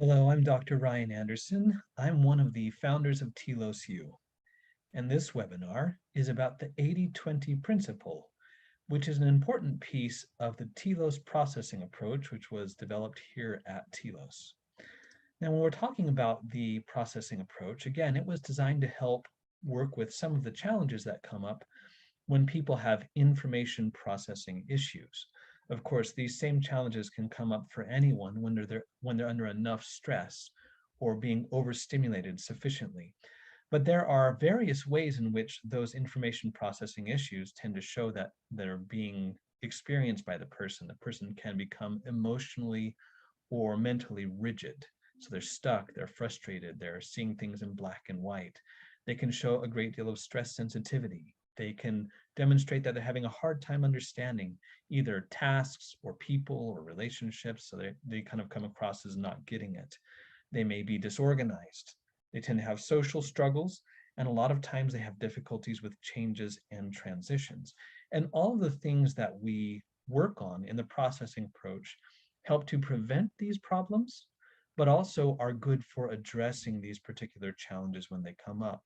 Hello, I'm Dr. Ryan Anderson. I'm one of the founders of Telos U, and this webinar is about the 80-20 principle, which is an important piece of the Telos processing approach, which was developed here at Telos. Now, when we're talking about the processing approach, again, it was designed to help work with some of the challenges that come up when people have information processing issues. Of course, these same challenges can come up for anyone when they're under enough stress or being overstimulated sufficiently. But there are various ways in which those information processing issues tend to show that they're being experienced by the person. The person can become emotionally or mentally rigid. So they're stuck, they're frustrated, they're seeing things in black and white. They can show a great deal of stress sensitivity. They can demonstrate that they're having a hard time understanding either tasks or people or relationships, so they kind of come across as not getting it. They may be disorganized. They tend to have social struggles, and a lot of times they have difficulties with changes and transitions. And all of the things that we work on in the processing approach help to prevent these problems, but also are good for addressing these particular challenges when they come up.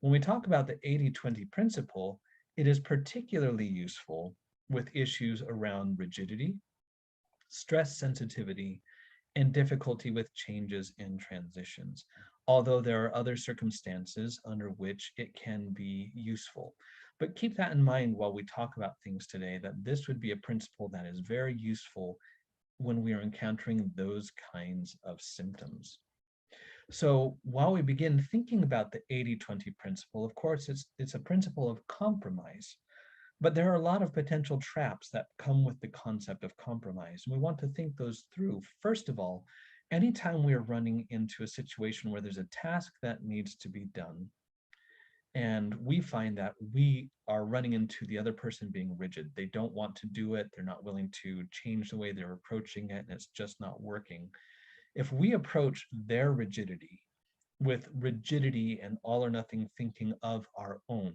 When we talk about the 80-20 principle, it is particularly useful with issues around rigidity, stress sensitivity, and difficulty with changes and transitions, although there are other circumstances under which it can be useful. But keep that in mind while we talk about things today, that this would be a principle that is very useful when we are encountering those kinds of symptoms. So while we begin thinking about the 80-20 principle, of course, it's a principle of compromise. But there are a lot of potential traps that come with the concept of compromise. And we want to think those through. First of all, anytime we're running into a situation where there's a task that needs to be done, and we find that we are running into the other person being rigid. They don't want to do it. They're not willing to change the way they're approaching it, and it's just not working. If we approach their rigidity with rigidity and all or nothing thinking of our own,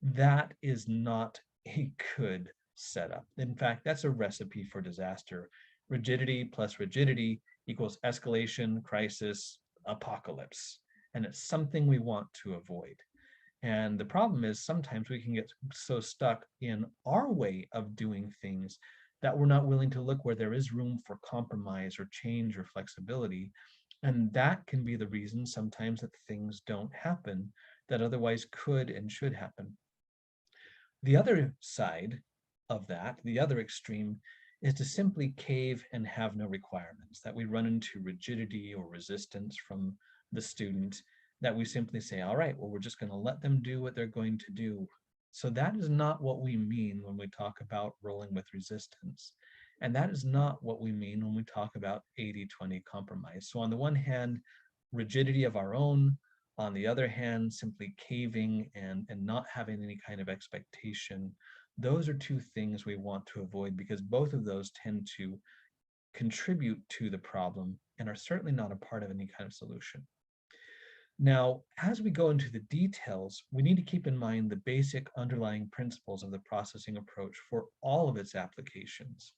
that is not a good setup. In fact, that's a recipe for disaster. Rigidity plus rigidity equals escalation, crisis, apocalypse. And it's something we want to avoid. And the problem is sometimes we can get so stuck in our way of doing things that we're not willing to look where there is room for compromise or change or flexibility. And that can be the reason sometimes that things don't happen that otherwise could and should happen. The other side of that, the other extreme, is to simply cave and have no requirements, that we run into rigidity or resistance from the student, that we simply say, all right, well, we're just going to let them do what they're going to do. So that is not what we mean when we talk about rolling with resistance. And that is not what we mean when we talk about 80-20 compromise. So on the one hand, rigidity of our own, on the other hand, simply caving and not having any kind of expectation. Those are two things we want to avoid because both of those tend to contribute to the problem and are certainly not a part of any kind of solution. Now, as we go into the details, we need to keep in mind the basic underlying principles of the processing approach for all of its applications.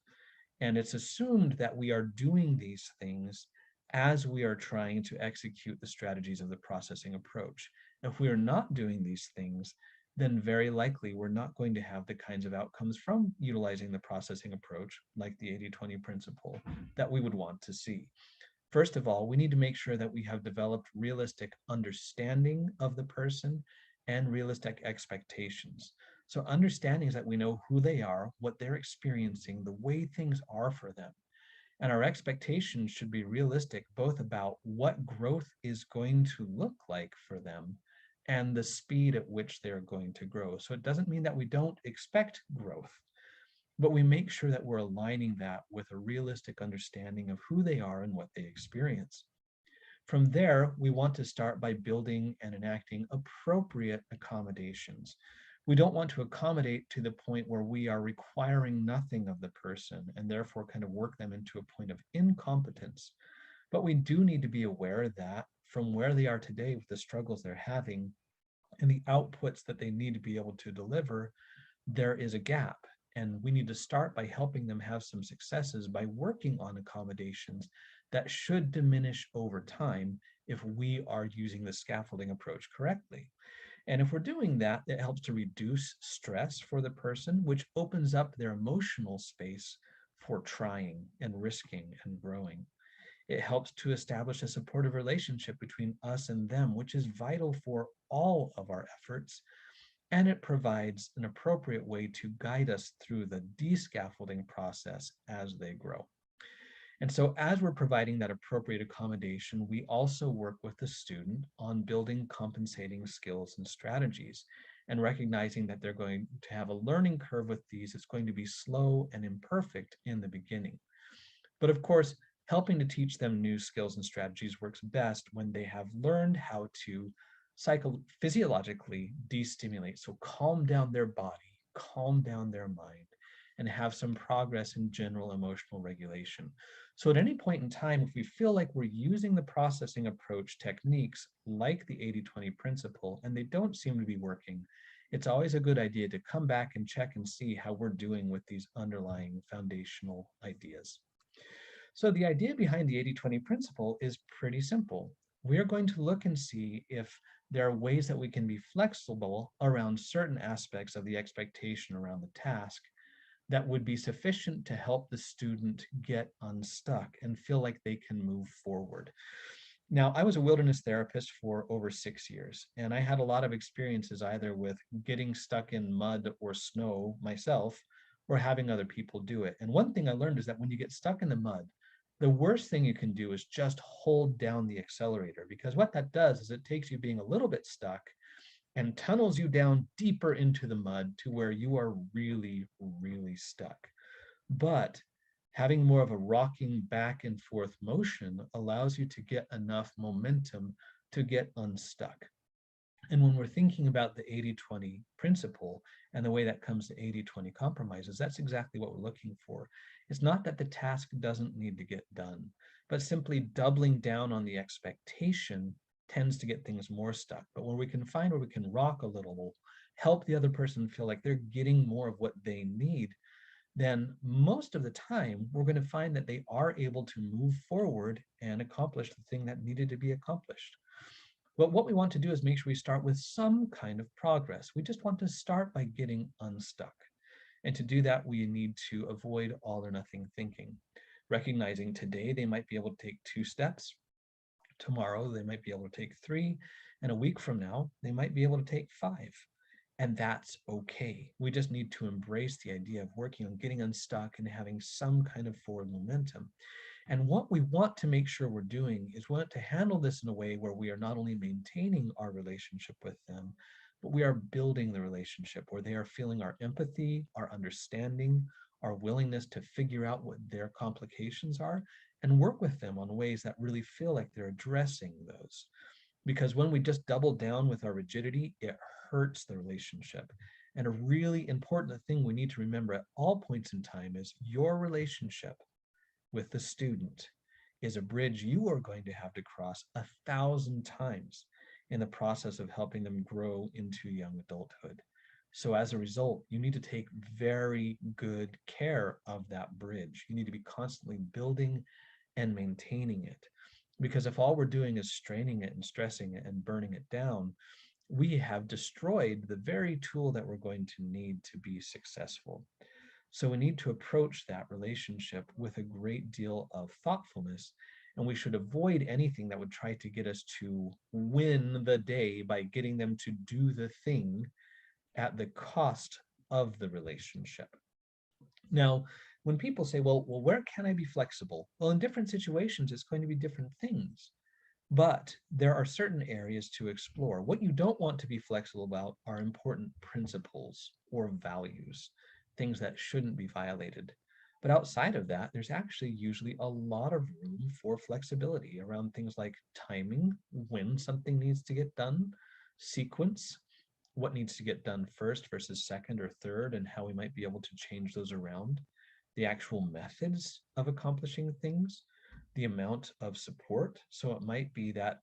And it's assumed that we are doing these things as we are trying to execute the strategies of the processing approach. If we are not doing these things, then very likely we're not going to have the kinds of outcomes from utilizing the processing approach, like the 80-20 principle, that we would want to see. First of all, we need to make sure that we have developed realistic understanding of the person and realistic expectations. So understanding is that we know who they are, what they're experiencing, the way things are for them. And our expectations should be realistic, both about what growth is going to look like for them and the speed at which they're going to grow. So it doesn't mean that we don't expect growth, but we make sure that we're aligning that with a realistic understanding of who they are and what they experience. From there, we want to start by building and enacting appropriate accommodations. We don't want to accommodate to the point where we are requiring nothing of the person and therefore kind of work them into a point of incompetence. But we do need to be aware that from where they are today with the struggles they're having and the outputs that they need to be able to deliver, there is a gap. And we need to start by helping them have some successes by working on accommodations that should diminish over time if we are using the scaffolding approach correctly. And if we're doing that, it helps to reduce stress for the person, which opens up their emotional space for trying and risking and growing. It helps to establish a supportive relationship between us and them, which is vital for all of our efforts. And it provides an appropriate way to guide us through the descaffolding process as they grow. And so as we're providing that appropriate accommodation, we also work with the student on building compensating skills and strategies and recognizing that they're going to have a learning curve with these. It's going to be slow and imperfect in the beginning. But of course, helping to teach them new skills and strategies works best when they have learned how to physiologically destimulate. So calm down their body, calm down their mind, and have some progress in general emotional regulation. So at any point in time, if we feel like we're using the processing approach techniques like the 80-20 principle and they don't seem to be working, it's always a good idea to come back and check and see how we're doing with these underlying foundational ideas. So the idea behind the 80-20 principle is pretty simple. We're going to look and see if there are ways that we can be flexible around certain aspects of the expectation around the task that would be sufficient to help the student get unstuck and feel like they can move forward. Now, I was a wilderness therapist for over 6 years, and I had a lot of experiences either with getting stuck in mud or snow myself or having other people do it. And one thing I learned is that when you get stuck in the mud, the worst thing you can do is just hold down the accelerator, because what that does is it takes you being a little bit stuck and tunnels you down deeper into the mud to where you are really, really stuck. But having more of a rocking back and forth motion allows you to get enough momentum to get unstuck. And when we're thinking about the 80-20 principle and the way that comes to 80-20 compromises, that's exactly what we're looking for. It's not that the task doesn't need to get done, but simply doubling down on the expectation tends to get things more stuck. But when we can find where we can rock a little, help the other person feel like they're getting more of what they need, then most of the time we're going to find that they are able to move forward and accomplish the thing that needed to be accomplished. But what we want to do is make sure we start with some kind of progress. We just want to start by getting unstuck. And to do that, we need to avoid all or nothing thinking, recognizing today they might be able to take 2 steps, tomorrow they might be able to take 3, and a week from now they might be able to take 5. And that's okay. We just need to embrace the idea of working on getting unstuck and having some kind of forward momentum. And what we want to make sure we're doing is we want to handle this in a way where we are not only maintaining our relationship with them, but we are building the relationship where they are feeling our empathy, our understanding, our willingness to figure out what their complications are and work with them on ways that really feel like they're addressing those. Because when we just double down with our rigidity, it hurts the relationship. And a really important thing we need to remember at all points in time is your relationship with the student is a bridge you are going to have to cross 1,000 times in the process of helping them grow into young adulthood. So as a result, you need to take very good care of that bridge. You need to be constantly building and maintaining it. Because if all we're doing is straining it and stressing it and burning it down, we have destroyed the very tool that we're going to need to be successful. So we need to approach that relationship with a great deal of thoughtfulness, and we should avoid anything that would try to get us to win the day by getting them to do the thing at the cost of the relationship. Now, when people say, well, where can I be flexible? Well, in different situations, it's going to be different things. But there are certain areas to explore. What you don't want to be flexible about are important principles or values, things that shouldn't be violated. But outside of that, there's actually usually a lot of room for flexibility around things like timing, when something needs to get done, sequence, what needs to get done first versus second or third, and how we might be able to change those around, the actual methods of accomplishing things, the amount of support. So it might be that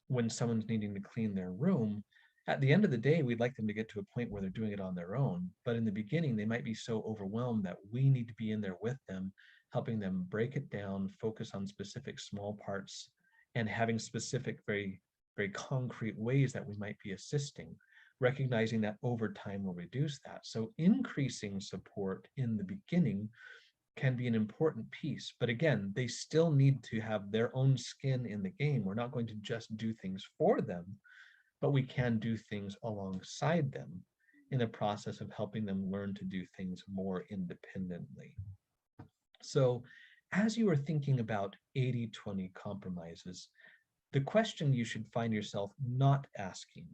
when someone's needing to clean their room, At the end of the day, we'd like them to get to a point where they're doing it on their own. But in the beginning, they might be so overwhelmed that we need to be in there with them, helping them break it down, focus on specific small parts, and having specific, very, very concrete ways that we might be assisting, recognizing that over time will reduce that. So increasing support in the beginning can be an important piece. But again, they still need to have their own skin in the game. We're not going to just do things for them, but we can do things alongside them in the process of helping them learn to do things more independently. So as you are thinking about 80-20 compromises, the question you should find yourself not asking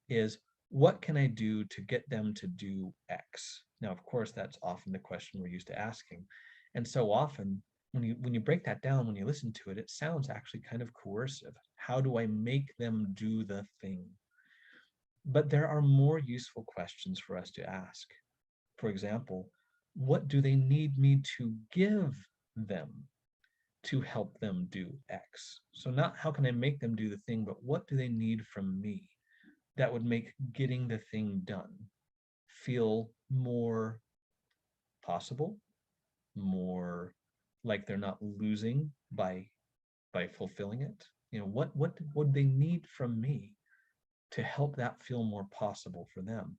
is, what can I do to get them to do X? Now, of course, that's often the question we're used to asking. And so often, when you break that down, when you listen to it, it sounds actually kind of coercive. How do I make them do the thing? But there are more useful questions for us to ask. For example, what do they need me to give them to help them do X? So not how can I make them do the thing, but what do they need from me that would make getting the thing done feel more possible, more like they're not losing by fulfilling it? You know, what would they need from me to help that feel more possible for them?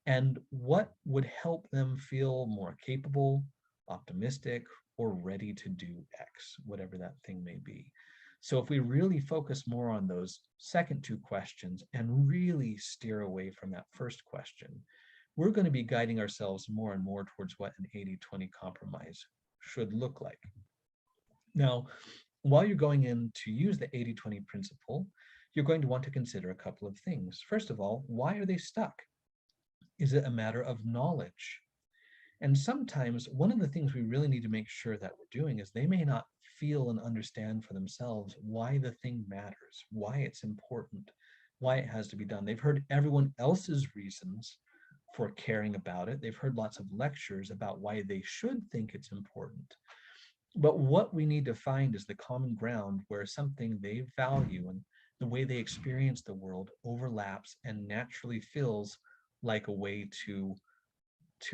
And what would help them feel more capable, optimistic, or ready to do X, whatever that thing may be? So if we really focus more on those second two questions and really steer away from that first question, we're going to be guiding ourselves more and more towards what an 80-20 compromise should look like. Now, while you're going in to use the 80-20 principle, you're going to want to consider a couple of things. First of all, why are they stuck? Is it a matter of knowledge? And sometimes one of the things we really need to make sure that we're doing is they may not feel and understand for themselves why the thing matters, why it's important, why it has to be done. They've heard everyone else's reasons for caring about it. They've heard lots of lectures about why they should think it's important. But what we need to find is the common ground where something they value and the way they experience the world overlaps and naturally feels like a way to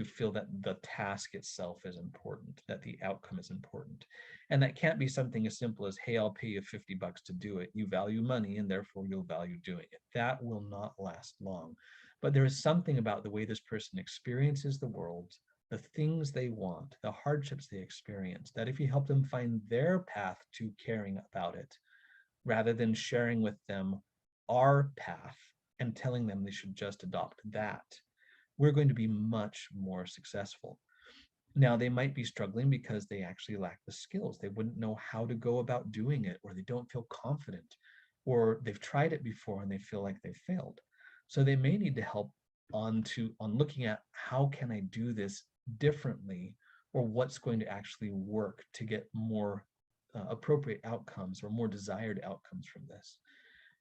feel that the task itself is important, that the outcome is important. And that can't be something as simple as, hey, I'll pay you $50 to do it. You value money and therefore you'll value doing it. That will not last long. But there is something about the way this person experiences the world, the things they want, the hardships they experience, that if you help them find their path to caring about it, rather than sharing with them our path and telling them they should just adopt that, we're going to be much more successful. Now, they might be struggling because they actually lack the skills. They wouldn't know how to go about doing it, or they don't feel confident, or they've tried it before and they feel like they failed. So they may need to help on looking at how can I do this differently, or what's going to actually work to get more appropriate outcomes or more desired outcomes from this.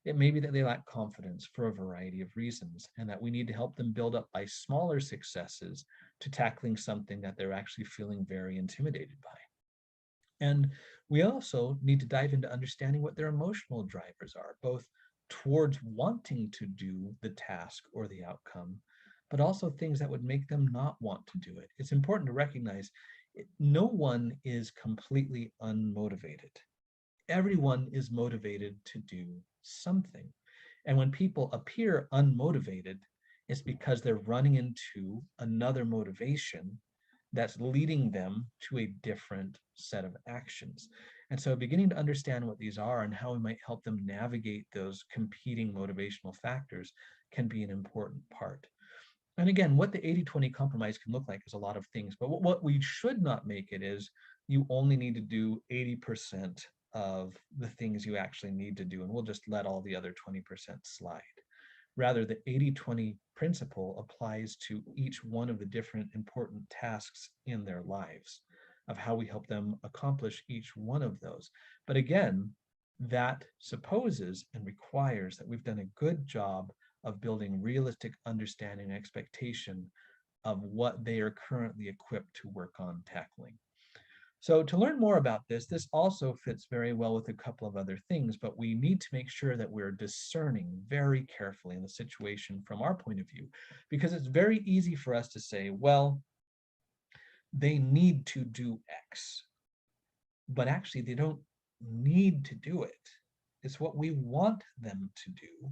It may be that they lack confidence for a variety of reasons, and that we need to help them build up by smaller successes to tackling something that they're actually feeling very intimidated by. And we also need to dive into understanding what their emotional drivers are, both towards wanting to do the task or the outcome, but also things that would make them not want to do it. It's important to recognize no one is completely unmotivated. Everyone is motivated to do something. And when people appear unmotivated, it's because they're running into another motivation that's leading them to a different set of actions. And so beginning to understand what these are and how we might help them navigate those competing motivational factors can be an important part. And again, what the 80-20 compromise can look like is a lot of things, but what we should not make it is you only need to do 80% of the things you actually need to do, and we'll just let all the other 20% slide. Rather, the 80-20 principle applies to each one of the different important tasks in their lives, of how we help them accomplish each one of those. But again, that supposes and requires that we've done a good job of building realistic understanding and expectation of what they are currently equipped to work on tackling. So to learn more about this also fits very well with a couple of other things, but we need to make sure that we're discerning very carefully in the situation from our point of view, because it's very easy for us to say, well, they need to do X, but actually they don't need to do it. It's what we want them to do.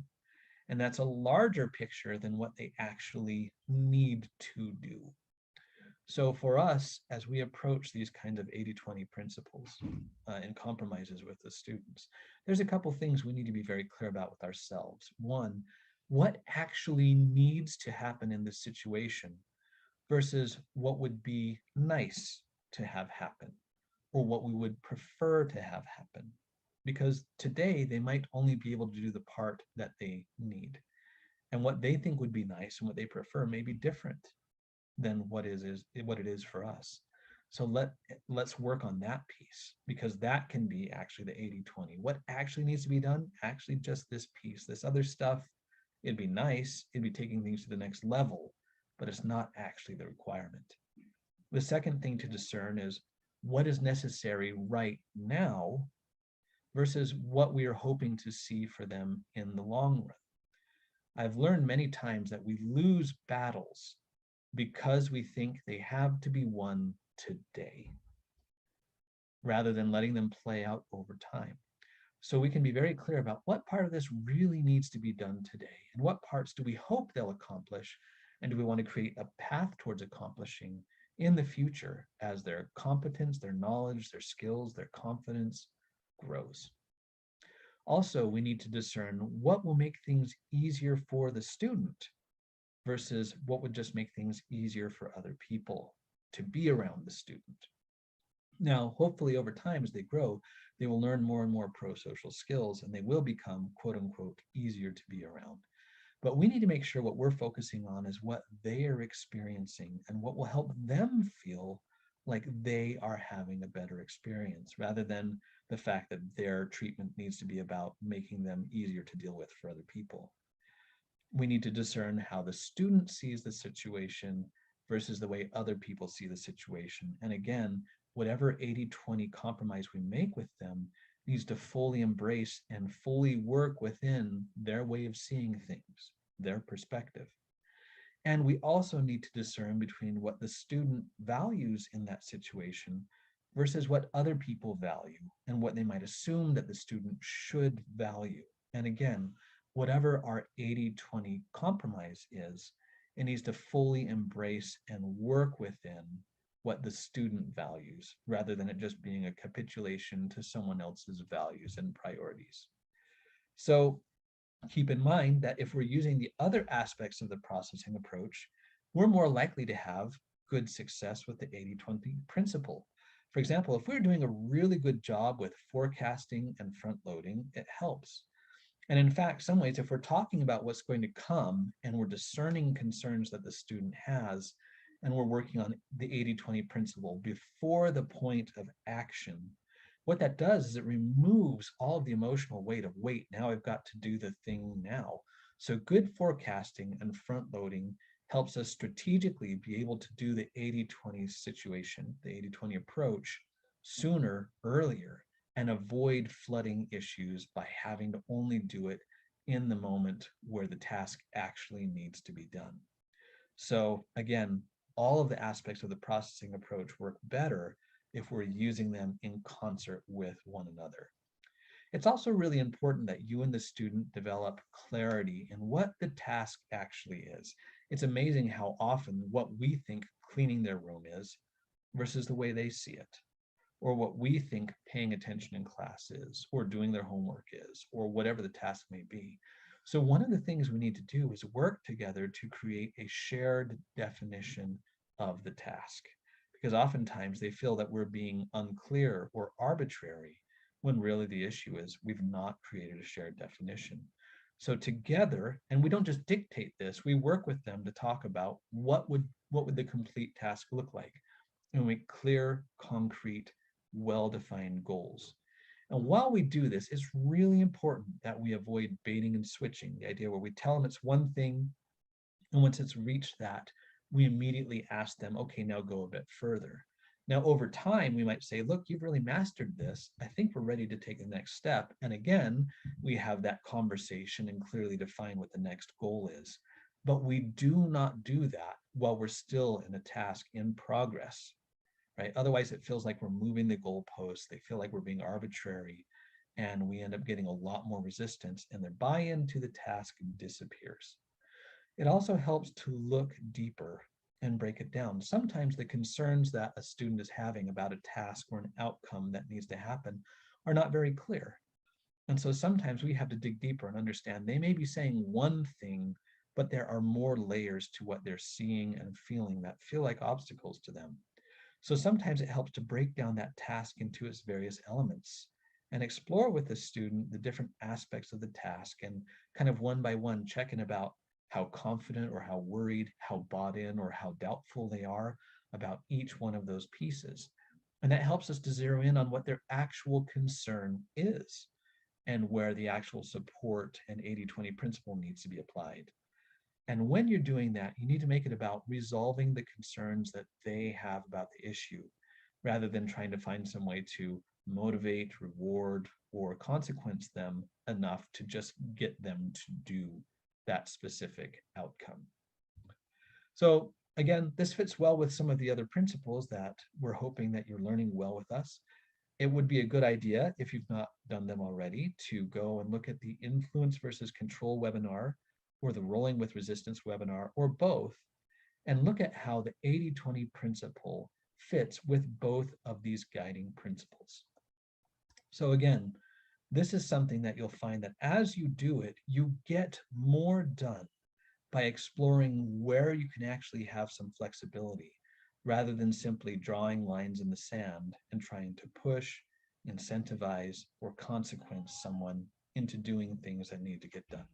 And that's a larger picture than what they actually need to do. So for us, as we approach these kinds of 80-20 principles and compromises with the students, there's a couple things we need to be very clear about with ourselves. One, what actually needs to happen in this situation versus what would be nice to have happen or what we would prefer to have happen. Because today they might only be able to do the part that they need. And what they think would be nice and what they prefer may be different than what it is for us. So let's work on that piece, because that can be actually the 80-20. What actually needs to be done? Actually just this piece. This other stuff, it'd be nice, it'd be taking things to the next level, but it's not actually the requirement. The second thing to discern is what is necessary right now versus what we are hoping to see for them in the long run. I've learned many times that we lose battles because we think they have to be won today, rather than letting them play out over time. So we can be very clear about what part of this really needs to be done today, and what parts do we hope they'll accomplish, and do we want to create a path towards accomplishing in the future as their competence, their knowledge, their skills, their confidence grows. Also, we need to discern what will make things easier for the student versus what would just make things easier for other people to be around the student. Now, hopefully over time as they grow, they will learn more and more pro-social skills and they will become quote unquote easier to be around. But we need to make sure what we're focusing on is what they are experiencing and what will help them feel like they are having a better experience, rather than the fact that their treatment needs to be about making them easier to deal with for other people. We need to discern how the student sees the situation versus the way other people see the situation. And again, whatever 80-20 compromise we make with them needs to fully embrace and fully work within their way of seeing things, their perspective. And we also need to discern between what the student values in that situation versus what other people value and what they might assume that the student should value. And again, whatever our 80-20 compromise is, it needs to fully embrace and work within what the student values, rather than it just being a capitulation to someone else's values and priorities. So keep in mind that if we're using the other aspects of the processing approach, we're more likely to have good success with the 80-20 principle. For example, if we're doing a really good job with forecasting and front loading, it helps. And in fact, some ways, if we're talking about what's going to come and we're discerning concerns that the student has, and we're working on the 80-20 principle before the point of action, what that does is it removes all of the emotional weight of, wait, now I've got to do the thing now. So good forecasting and front loading helps us strategically be able to do the 80-20 situation, the 80-20 approach, sooner, earlier, and avoid flooding issues by having to only do it in the moment where the task actually needs to be done. So again, all of the aspects of the processing approach work better if we're using them in concert with one another. It's also really important that you and the student develop clarity in what the task actually is. It's amazing how often what we think cleaning their room is versus the way they see it, or what we think paying attention in class is, or doing their homework is, or whatever the task may be. So one of the things we need to do is work together to create a shared definition of the task, because oftentimes they feel that we're being unclear or arbitrary, when really the issue is we've not created a shared definition. So together, and we don't just dictate this, we work with them to talk about what would the complete task look like, and make clear, concrete, well-defined goals. And while we do this, it's really important that we avoid baiting and switching, the idea where we tell them it's one thing, and once it's reached that, we immediately ask them, okay, now go a bit further. Now, over time, we might say, look, you've really mastered this. I think we're ready to take the next step. And again, we have that conversation and clearly define what the next goal is. But we do not do that while we're still in a task in progress, right? Otherwise, it feels like we're moving the goalposts. They feel like we're being arbitrary, and we end up getting a lot more resistance, and their buy-in to the task disappears. It also helps to look deeper and break it down. Sometimes the concerns that a student is having about a task or an outcome that needs to happen are not very clear. And so sometimes we have to dig deeper and understand they may be saying one thing, but there are more layers to what they're seeing and feeling that feel like obstacles to them. So sometimes it helps to break down that task into its various elements and explore with the student the different aspects of the task and kind of one by one check in about how confident or how worried, how bought in or how doubtful they are about each one of those pieces. And that helps us to zero in on what their actual concern is and where the actual support and 80-20 principle needs to be applied. And when you're doing that, you need to make it about resolving the concerns that they have about the issue, rather than trying to find some way to motivate, reward, or consequence them enough to just get them to do that specific outcome. So again, this fits well with some of the other principles that we're hoping that you're learning well with us. It would be a good idea, if you've not done them already, to go and look at the influence versus control webinar or the rolling with resistance webinar, or both, and look at how the 80-20 principle fits with both of these guiding principles. So again, this is something that you'll find that as you do it, you get more done by exploring where you can actually have some flexibility rather than simply drawing lines in the sand and trying to push, incentivize, or consequence someone into doing things that need to get done.